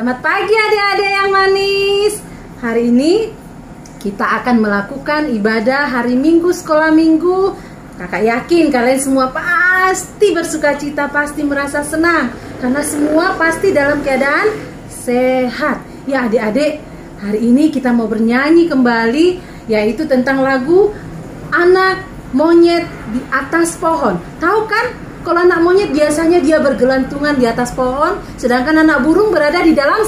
Selamat pagi adik-adik yang manis. Hari ini kita akan melakukan ibadah hari Minggu sekolah minggu. Kakak yakin kalian semua pasti bersukacita, pasti merasa senang karena semua pasti dalam keadaan sehat. Ya adik-adik, hari ini kita mau bernyanyi kembali, yaitu tentang lagu Anak Monyet di Atas Pohon. Tahu kan? Kalau anak monyet biasanya dia bergelantungan di atas pohon, sedangkan anak burung berada di dalam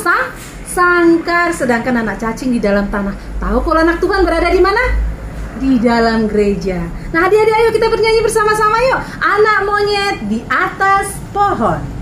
sangkar, sedangkan anak cacing di dalam tanah. Tahu kalau anak Tuhan berada di mana? Di dalam gereja. Nah, adik-adik, ayo kita bernyanyi bersama-sama yuk. Anak monyet di atas pohon.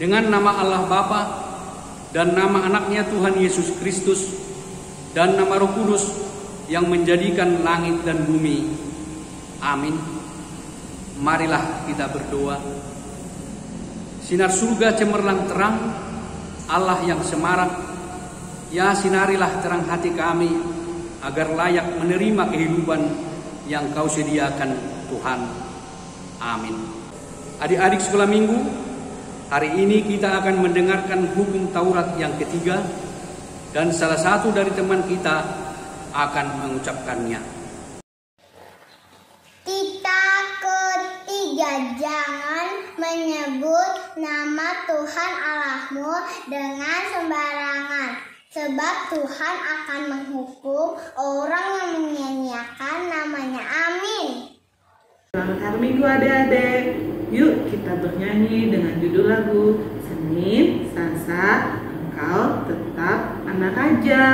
Dengan nama Allah Bapa dan nama anaknya Tuhan Yesus Kristus dan nama Roh Kudus yang menjadikan langit dan bumi. Amin. Marilah kita berdoa. Sinar surga cemerlang terang, Allah yang semarak, ya sinarilah terang hati kami agar layak menerima kehidupan yang Kau sediakan Tuhan. Amin. Adik-adik sekolah minggu, hari ini kita akan mendengarkan hukum Taurat yang ketiga dan salah satu dari teman kita akan mengucapkannya. Kita ketiga, jangan menyebut nama Tuhan Allahmu dengan sembarangan, sebab Tuhan akan menghukum orang yang menyia-nyiakan namanya. Amin. Selamat hari Minggu adik-adik. Yuk kita bernyanyi dengan judul lagu Senin, Selasa, Engkau Tetap Anak Raja.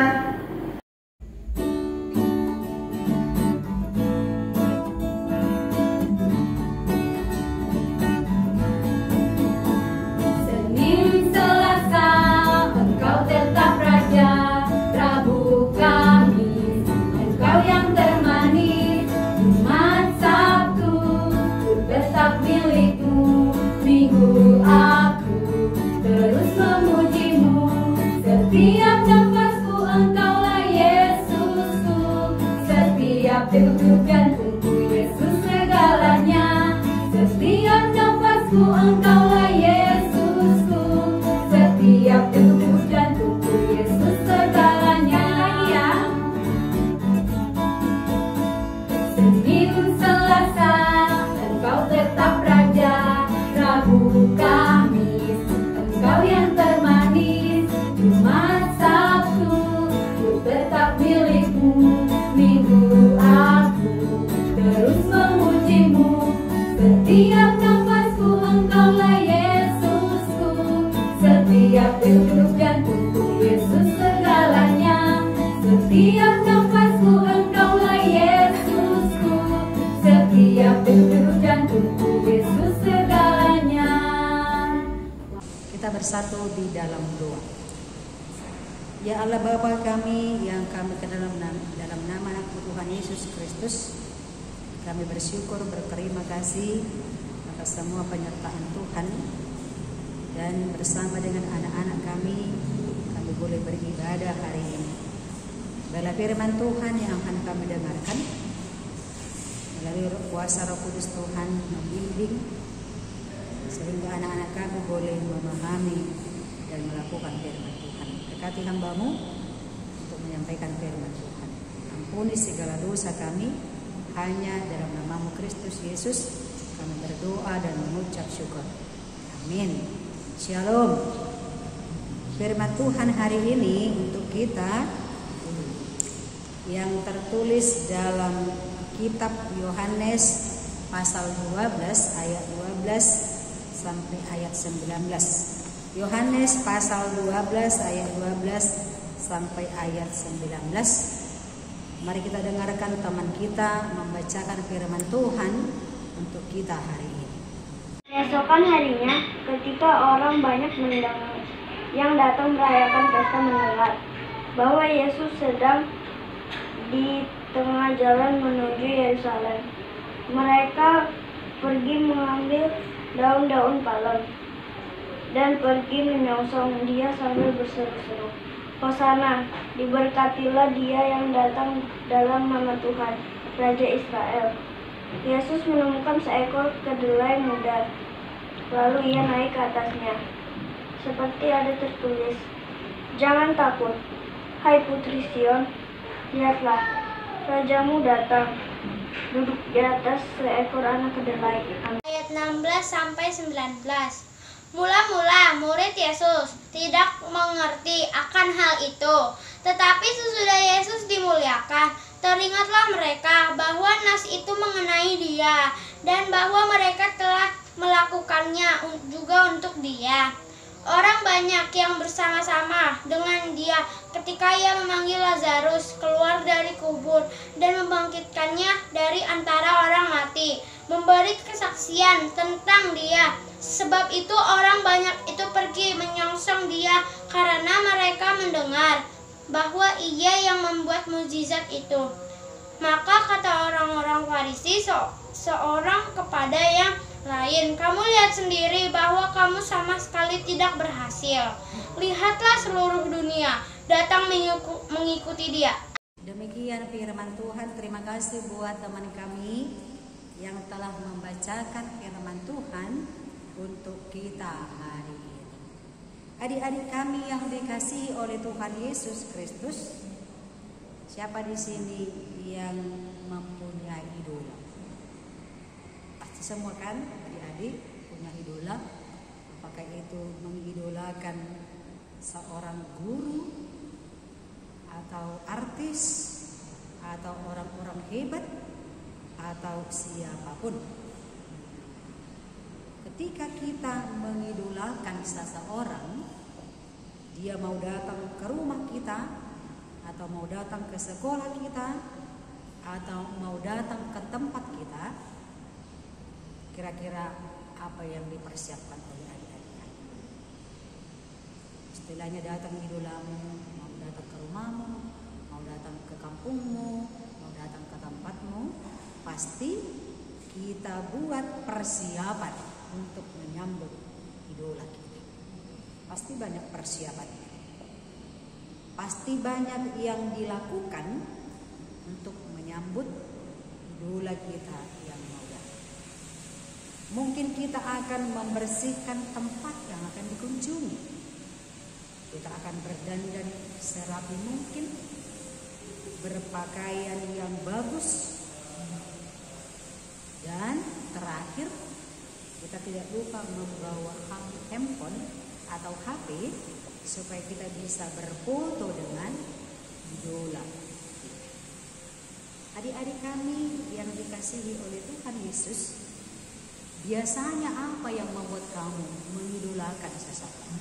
degup jantungku Yesus segalanya. Setiap nafasku Engkaulah Yesusku. Setiap degup jantungku Yesus segalanya. Kita bersatu di dalam doa. Ya Allah Bapa kami yang kami ke dalam nama Tuhan Yesus Kristus, kami bersyukur berterima kasih atas semua penyertaan Tuhan, dan bersama dengan anak-anak kami boleh beribadah hari ini. Bala firman Tuhan yang akan kami dengarkan melalui kuasa Roh Kudus Tuhan membimbing sehingga anak-anak kami boleh memahami dan melakukan firman Tuhan. Berkati hamba-Mu untuk menyampaikan firman Tuhan. Ampuni segala dosa kami, hanya dalam nama-Mu Kristus Yesus kami berdoa dan mengucap syukur. Amin. Shalom. Firman Tuhan hari ini untuk kita yang tertulis dalam kitab Yohanes pasal 12 ayat 12 sampai ayat 19. Yohanes pasal 12 ayat 12 sampai ayat 19. Mari kita dengarkan teman kita membacakan firman Tuhan untuk kita hari ini. Keesokan harinya, ketika orang banyak yang datang merayakan pesta mendengar bahwa Yesus sedang di tengah jalan menuju Yerusalem, mereka pergi mengambil daun-daun palem dan pergi menyongsong Dia sambil berseru-seru, Hosana, diberkatilah Dia yang datang dalam nama Tuhan, Raja Israel. Yesus menemukan seekor kedelai muda, lalu Ia naik ke atasnya. Seperti ada tertulis, jangan takut, hai putri Sion, lihatlah, Rajamu datang, duduk di atas seekor anak kedelai. Ayat 16-19. Mula-mula murid Yesus tidak mengerti akan hal itu, tetapi sesudah Yesus dimuliakan, teringatlah mereka bahwa nas itu mengenai Dia, dan bahwa mereka telah melakukannya juga untuk Dia. Orang banyak yang bersama-sama dengan Dia ketika Ia memanggil Lazarus keluar dari kubur dan membangkitkannya dari antara orang mati, memberi kesaksian tentang Dia. Sebab itu orang banyak itu pergi menyongsong Dia karena mereka mendengar bahwa Ia yang membuat mukjizat itu. Maka kata orang-orang Farisi seorang kepada yang lain, kamu lihat sendiri bahwa kamu sama sekali tidak berhasil. Lihatlah seluruh dunia datang mengikuti Dia. Demikian firman Tuhan. Terima kasih buat teman kami yang telah membacakan firman Tuhan untuk kita hari ini. Adik-adik kami yang dikasihi oleh Tuhan Yesus Kristus, siapa di sini yang mempunyai idola? Pasti semua kan adik-adik punya idola. Apakah itu mengidolakan seorang guru atau artis atau orang-orang hebat atau siapapun. Ketika kita mengidolakan seseorang, dia mau datang ke rumah kita, atau mau datang ke sekolah kita, atau mau datang ke tempat kita, kira-kira apa yang dipersiapkan oleh adik-adik? Istilahnya datang idolamu, mau datang ke rumahmu, mau datang ke kampungmu, mau datang ke tempatmu, pasti kita buat persiapan untuk menyambut idola kita. Pasti banyak persiapan. Pasti banyak yang dilakukan untuk menyambut idola kita yang mau datang. Mungkin kita akan membersihkan tempat yang akan dikunjungi. Kita akan berdandan serapi mungkin, berpakaian yang bagus, dan terakhir kita tidak lupa membawa handphone atau HP supaya kita bisa berfoto dengan idola. Adik-adik kami yang dikasihi oleh Tuhan Yesus, biasanya apa yang membuat kamu mengidolakan seseorang?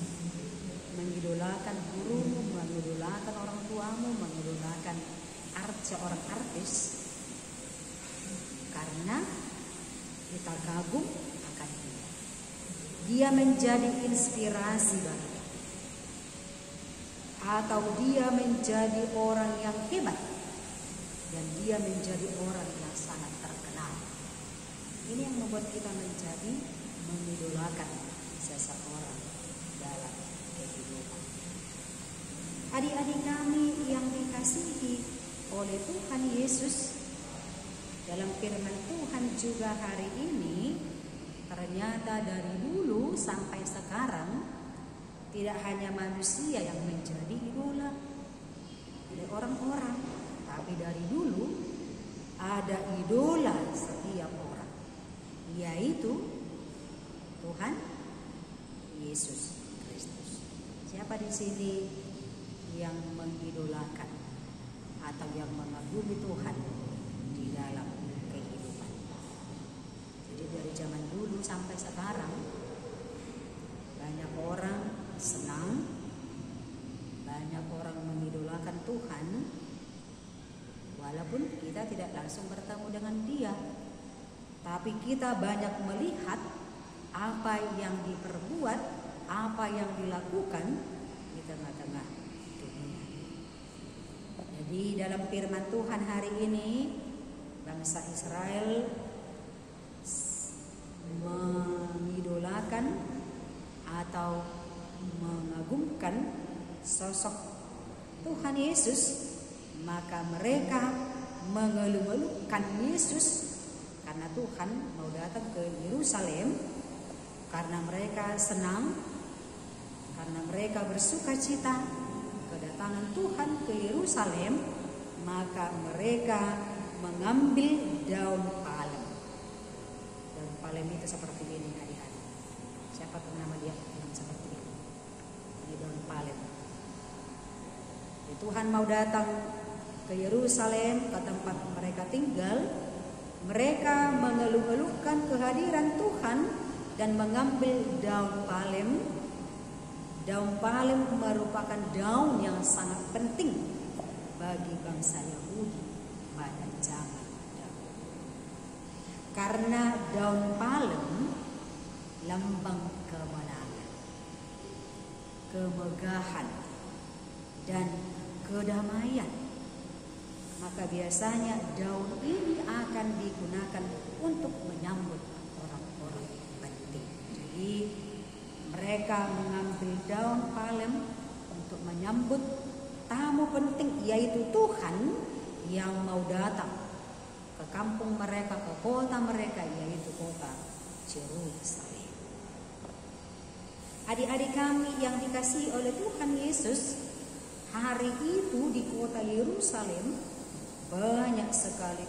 mengidolakan gurumu, mengidolakan orang tuamu, mengidolakan seorang artis, karena kita kagum akan dia. Dia menjadi inspirasi bagi kita, atau dia menjadi orang yang hebat, dan dia menjadi orang yang sangat terkenal. Ini yang membuat kita menjadi mengidolakan seseorang dalam kehidupan. Adik-adik kami yang dikasihi oleh Tuhan Yesus, dalam firman Tuhan juga hari ini, ternyata dari dulu sampai sekarang tidak hanya manusia yang menjadi idola oleh orang-orang, tapi dari dulu ada idola setiap orang, yaitu Tuhan Yesus Kristus. Siapa di sini yang mengidolakan atau yang mengagumi Tuhan di dalam kehidupan? Jadi dari zaman dulu sampai sekarang banyak orang senang, banyak orang mengidolakan Tuhan, walaupun kita tidak langsung bertemu dengan Dia, tapi kita banyak melihat apa yang diperbuat, apa yang dilakukan di tengah-tengah dunia. Jadi dalam firman Tuhan hari ini, bangsa Israel mengidolakan atau mengagumkan sosok Tuhan Yesus, maka mereka mengeluh-elukan Yesus karena Tuhan mau datang ke Yerusalem, karena mereka senang, karena mereka bersuka cita kedatangan Tuhan ke Yerusalem, maka mereka mengambil daun palem. Daun palem itu seperti ini hari-hari. Siapa tahu nama dia yang seperti ini? Ini daun palem. Jadi Tuhan mau datang ke Yerusalem, ke tempat mereka tinggal. Mereka mengeluh-elukan kehadiran Tuhan dan mengambil daun palem. Daun palem merupakan daun yang sangat penting bagi bangsa Yahudi pada zaman dahulu. Karena daun palem lambang kemenangan, kemegahan, dan kedamaian. Maka biasanya daun ini akan digunakan untuk menyambut orang-orang penting. Jadi mereka mengambil daun palem untuk menyambut tamu penting, yaitu Tuhan yang mau datang ke kampung mereka, ke kota mereka, yaitu kota Yerusalem. Adik-adik kami yang dikasihi oleh Tuhan Yesus, hari itu di kota Yerusalem banyak sekali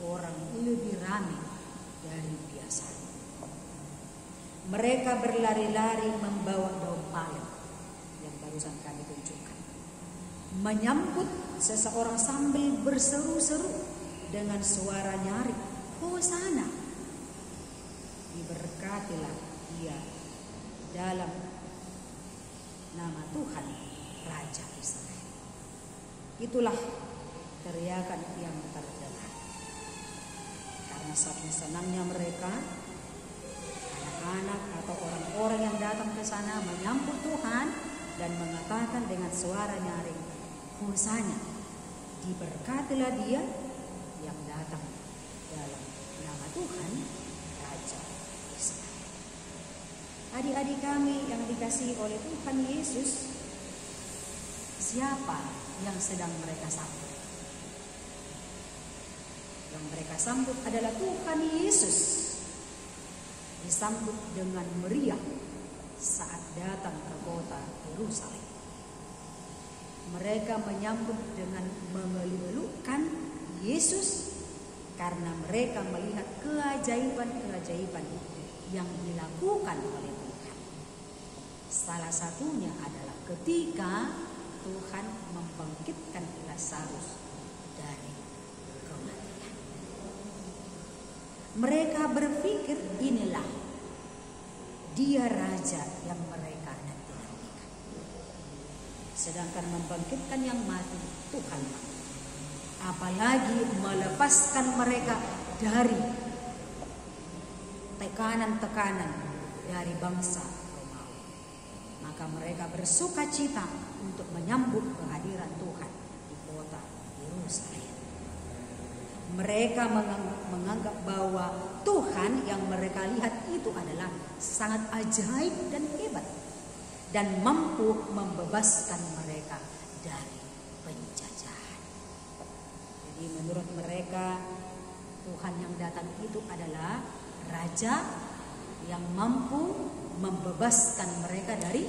orang, lebih ramai dari biasanya. Mereka berlari-lari membawa daun palem yang barusan kami tunjukkan, menyambut seseorang sambil berseru-seru dengan suara nyaring, Hosana, diberkatilah dia dalam nama Tuhan Raja Israel. Itulah teriakan yang terdengar. Karena saking senangnya mereka, anak-anak atau orang-orang yang datang ke sana menyambut Tuhan dan mengatakan dengan suara nyaring, Hosana, diberkatilah dia yang datang dalam nama Tuhan Raja Israel. Adik-adik kami yang dikasihi oleh Tuhan Yesus, siapa yang sedang mereka sambut? Yang mereka sambut adalah Tuhan Yesus, disambut dengan meriah saat datang ke kota Yerusalem. Mereka menyambut dengan mengeluh-elukan Yesus karena mereka melihat keajaiban-keajaiban yang dilakukan oleh Tuhan. Salah satunya adalah ketika Tuhan membangkitkan Lazarus dari kematian. Mereka berpikir inilah dia raja yang mereka nanti-nantikan. sedangkan membangkitkan yang mati Tuhan. Apalagi melepaskan mereka dari tekanan-tekanan dari bangsa Romawi. Maka mereka bersuka cita untuk menyambut kehadiran Tuhan di kota Yerusalem. Mereka menganggap bahwa Tuhan yang mereka lihat itu adalah sangat ajaib dan hebat dan mampu membebaskan mereka dari penjajahan. Jadi menurut mereka Tuhan yang datang itu adalah raja yang mampu membebaskan mereka dari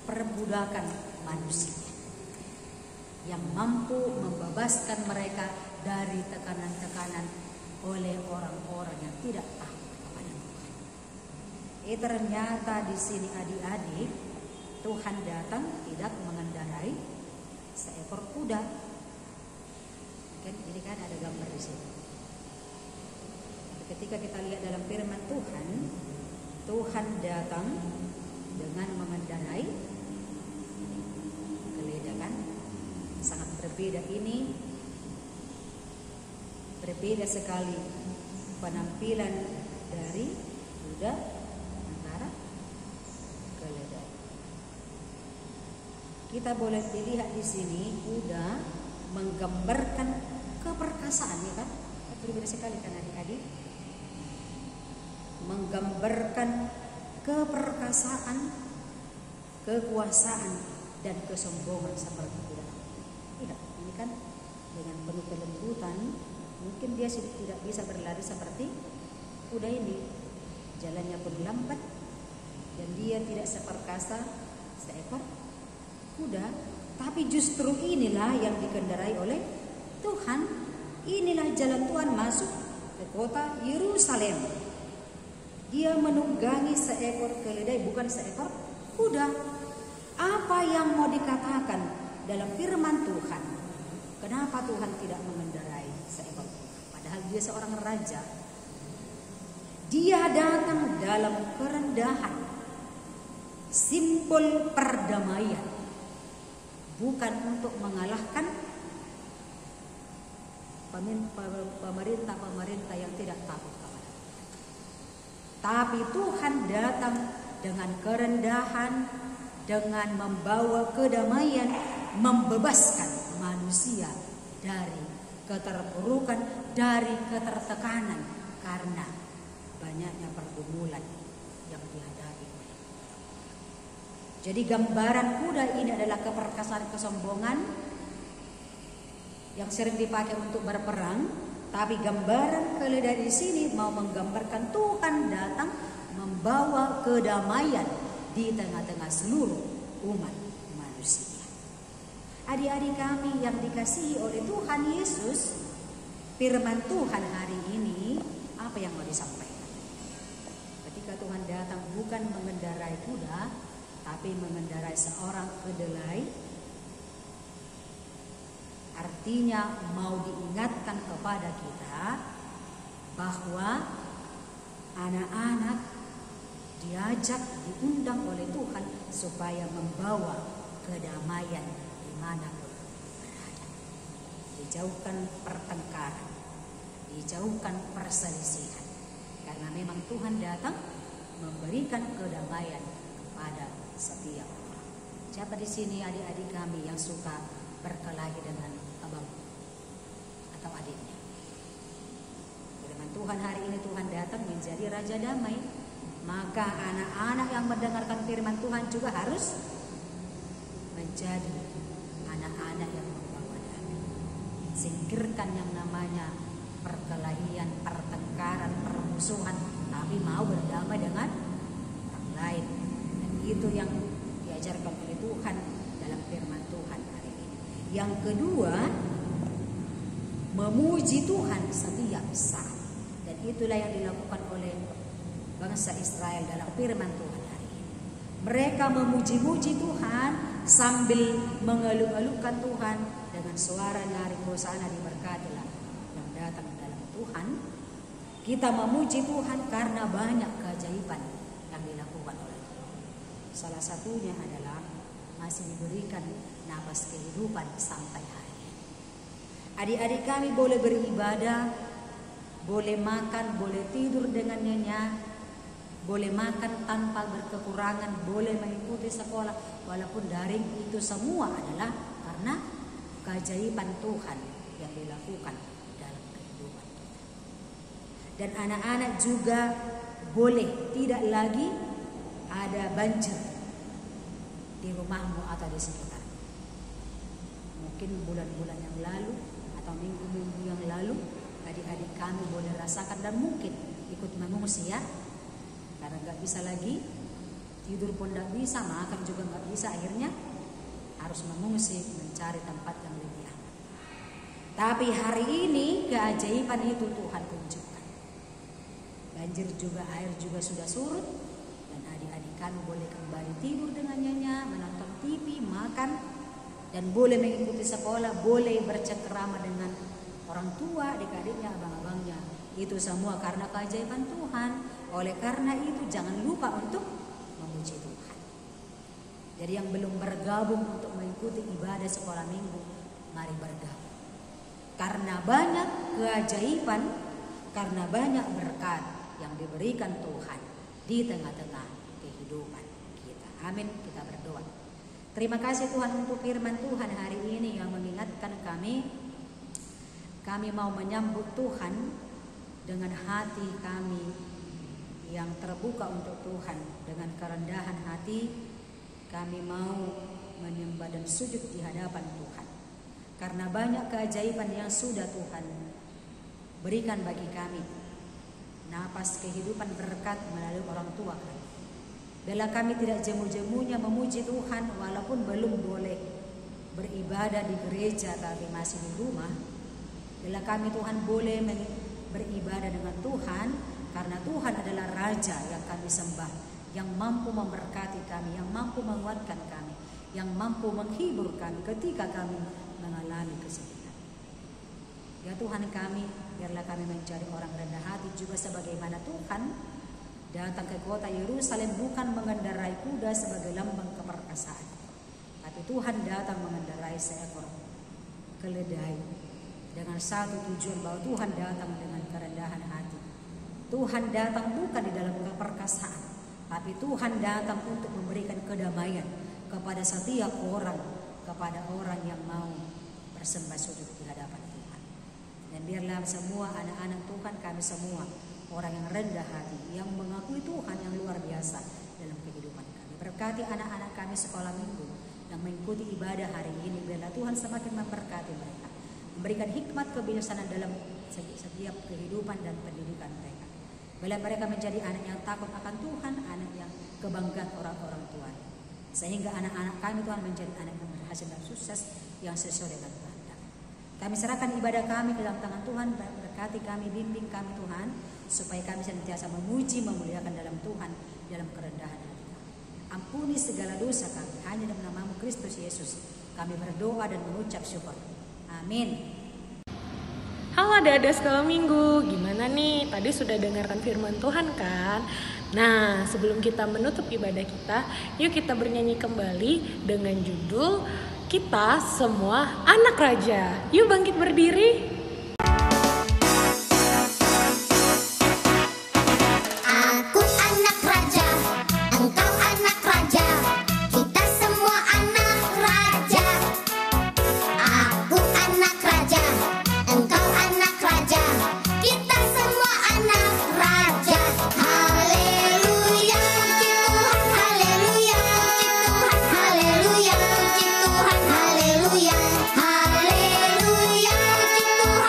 perbudakan manusia, yang mampu membebaskan mereka dari tekanan-tekanan oleh orang-orang yang tidak takut kepada Tuhan. Ternyata di sini adik-adik, Tuhan datang tidak mengendarai seekor kuda. Jadi kan ada gambar di sini. Ketika kita lihat dalam firman Tuhan, Tuhan datang dengan mengendarai keledai, kan? Sangat berbeda ini, berbeda sekali penampilan dari kuda antara keledai. Kita boleh dilihat di sini kuda menggambarkan keperkasaan, ya kan? Berbeda sekali kan adik-adik? Menggambarkan keperkasaan, kekuasaan dan kesombongan seperti kuda. Tidak, ini kan dengan penuh kelembutan. Mungkin dia tidak bisa berlari seperti kuda ini. Jalannya pun lambat dan dia tidak seperkasa seekor kuda. Tapi justru inilah yang dikendarai oleh Tuhan. Inilah jalan Tuhan masuk ke kota Yerusalem. Dia menunggangi seekor keledai, bukan seekor kuda. Apa yang mau dikatakan dalam firman Tuhan? Kenapa Tuhan tidak mengendarai seekor kuda? Padahal dia seorang raja. Dia datang dalam kerendahan, simbol perdamaian, bukan untuk mengalahkan pemerintah-pemerintah yang tidak takut kepada Tuhan. Tapi Tuhan datang dengan kerendahan, dengan membawa kedamaian, membebaskan manusia dari keterpurukan, dari ketertekanan karena banyaknya pergumulan yang dihadapi. Jadi gambaran kuda ini adalah keperkasaan, kesombongan yang sering dipakai untuk berperang, tapi gambaran keledai di sini mau menggambarkan Tuhan datang membawa kedamaian di tengah-tengah seluruh umat manusia. Adik-adik kami yang dikasihi oleh Tuhan Yesus, firman Tuhan hari ini apa yang mau disampaikan? Ketika Tuhan datang bukan mengendarai kuda, tapi mengendarai seorang kedelai. Artinya mau diingatkan kepada kita bahwa anak-anak diajak, diundang oleh Tuhan supaya membawa kedamaian dimanapun berada. Dijauhkan pertengkaran, dijauhkan perselisihan. Karena memang Tuhan datang memberikan kedamaian kepada setiap orang. Siapa di sini adik-adik kami yang suka berkelahi dengan abang atau adiknya? Firman Tuhan hari ini, Tuhan datang menjadi Raja Damai. Maka anak-anak yang mendengarkan firman Tuhan juga harus menjadi anak-anak yang membawa damai. Singkirkan yang namanya perkelahian, pertengkaran, permusuhan, tapi mau berdamai dengan orang lain. Dan itu yang diajarkan oleh Tuhan dalam firman Tuhan hari ini. Yang kedua, memuji Tuhan setiap saat. Dan itulah yang dilakukan oleh bangsa Israel dalam firman Tuhan hari ini. Mereka memuji-muji Tuhan sambil mengeluh-elukan Tuhan dengan suara nyaring hosana, diberkatilah yang datang dalam Tuhan. Kita memuji Tuhan karena banyak keajaiban yang dilakukan oleh Tuhan. Salah satunya adalah masih diberikan napas kehidupan sampai hari ini. Adik-adik kami boleh beribadah, boleh makan, boleh tidur dengan nyenyak, boleh makan tanpa berkekurangan, boleh mengikuti sekolah walaupun daring. Itu semua adalah karena keajaiban Tuhan yang dilakukan dalam kehidupan kita. Dan anak-anak juga boleh tidak lagi ada banjir di rumahmu atau di sekitar. Mungkin bulan-bulan yang lalu atau minggu-minggu yang lalu adik-adik kami boleh rasakan dan mungkin ikut mengungsi ya, karena nggak bisa lagi tidur pun nggak bisa, makan juga nggak bisa, akhirnya harus mengungsi mencari tempat yang lebih aman. Tapi hari ini keajaiban itu Tuhan tunjukkan. Banjir juga, air juga sudah surut, dan adik-adik kami boleh kembali tidur dengan nyenyak, menonton TV, makan, dan boleh mengikuti sekolah, boleh bercengkerama dengan orang tua, adik-adiknya, abang-abangnya. Itu semua karena keajaiban Tuhan. Oleh karena itu jangan lupa untuk memuji Tuhan. Jadi yang belum bergabung untuk mengikuti ibadah sekolah minggu, mari bergabung. Karena banyak keajaiban, karena banyak berkat yang diberikan Tuhan di tengah-tengah kehidupan kita. Amin, kita berdoa. Terima kasih Tuhan untuk firman Tuhan hari ini yang mengingatkan kami mau menyambut Tuhan dengan hati kami yang terbuka untuk Tuhan. Dengan kerendahan hati kami mau menyembah dan sujud di hadapan Tuhan. Karena banyak keajaiban yang sudah Tuhan berikan bagi kami. Napas kehidupan berkat melalui orang tua kami. Bila kami tidak jemu-jemunya memuji Tuhan walaupun belum boleh beribadah di gereja tapi masih di rumah. Bila kami Tuhan boleh beribadah dengan Tuhan, karena Tuhan adalah Raja yang kami sembah, yang mampu memberkati kami, yang mampu menguatkan kami, yang mampu menghibur kami ketika kami mengalami kesedihan. Ya Tuhan kami, biarlah kami menjadi orang rendah hati juga sebagaimana Tuhan datang ke kota Yerusalem bukan mengendarai kuda sebagai lambang keperkasaan, tapi Tuhan datang mengendarai seekor keledai dengan satu tujuan, bahwa Tuhan datang dengan kerendahan hati. Tuhan datang bukan di dalam keperkasaan, tapi Tuhan datang untuk memberikan kedamaian kepada setiap orang, kepada orang yang mau bersembah sujud di hadapan Tuhan. Dan biarlah semua anak-anak Tuhan, kami semua orang yang rendah hati, yang mengakui Tuhan yang luar biasa dalam kehidupan kami. Berkati anak-anak kami sekolah minggu yang mengikuti ibadah hari ini. Biarlah Tuhan semakin memberkati mereka, memberikan hikmat kebijaksanaan dalam setiap kehidupan dan pendidikan mereka. Bila mereka menjadi anak yang takut akan Tuhan, anak yang kebanggaan orang-orang tua, sehingga anak-anak kami Tuhan menjadi anak yang berhasil dan sukses yang sesuai dengan kehendak. Kami serahkan ibadah kami ke dalam tangan Tuhan. Berkati kami, bimbing kami Tuhan, supaya kami senantiasa memuji, memuliakan dalam Tuhan, dalam kerendahan hati kami. Ampuni segala dosa kami, hanya dalam nama-Mu Kristus Yesus kami berdoa dan mengucap syukur. Amin. Halo adik-adik sekolah minggu, gimana nih? Tadi sudah dengarkan firman Tuhan kan? Nah, sebelum kita menutup ibadah kita, yuk kita bernyanyi kembali dengan judul Kita Semua Anak Raja. Yuk bangkit berdiri. Aku anak raja, engkau anak raja, kita semua anak raja. Aku anak raja, engkau anak raja, kita semua anak raja. Haleluya, puji Tuhan, haleluya, puji Tuhan, haleluya, puji Tuhan, haleluya, haleluya, puji Tuhan,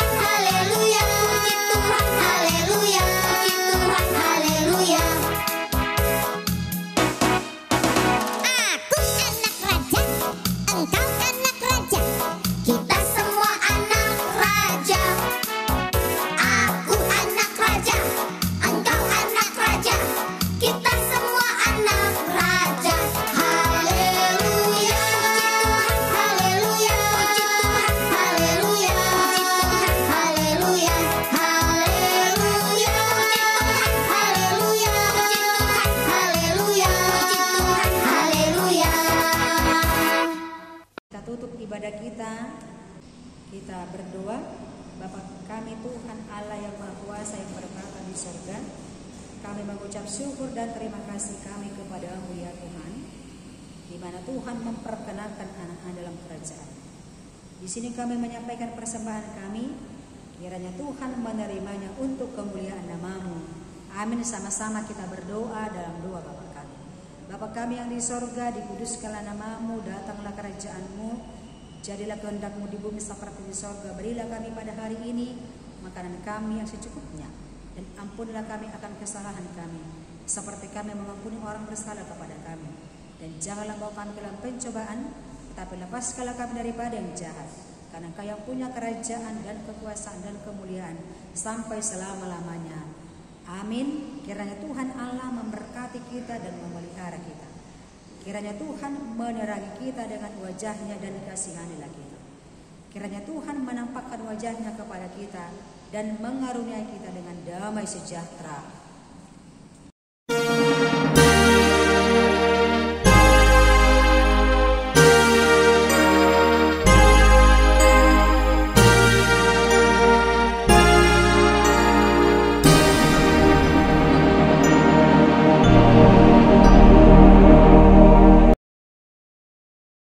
tutup ibadah kita, kita berdoa. Bapa kami Tuhan Allah yang Maha Kuasa yang bertata di surga, kami mengucap syukur dan terima kasih kami kepada-Mu ya Tuhan, di mana Tuhan memperkenalkan anak-anak dalam kerajaan. Di sini kami menyampaikan persembahan kami, kiranya Tuhan menerimanya untuk kemuliaan nama-Mu. Amin. Sama-sama kita berdoa dalam doa Bapa kami. Bapa kami yang di sorga, dikuduskanlah nama-Mu, datanglah kerajaan-Mu, jadilah kehendak-Mu di bumi seperti di sorga. Berilah kami pada hari ini makanan kami yang secukupnya, dan ampunilah kami akan kesalahan kami, seperti kami mengampuni orang bersalah kepada kami. Dan janganlah bawa kami ke dalam pencobaan, tetapi lepaskanlah kami daripada yang jahat. Karena Engkau yang punya kerajaan dan kekuasaan dan kemuliaan sampai selama-lamanya. Amin. Kiranya Tuhan Allah memberkati kita dan memelihara kita. Kiranya Tuhan menerangi kita dengan wajah-Nya dan kasihanilah kita. Kiranya Tuhan menampakkan wajah-Nya kepada kita dan mengaruniai kita dengan damai sejahtera.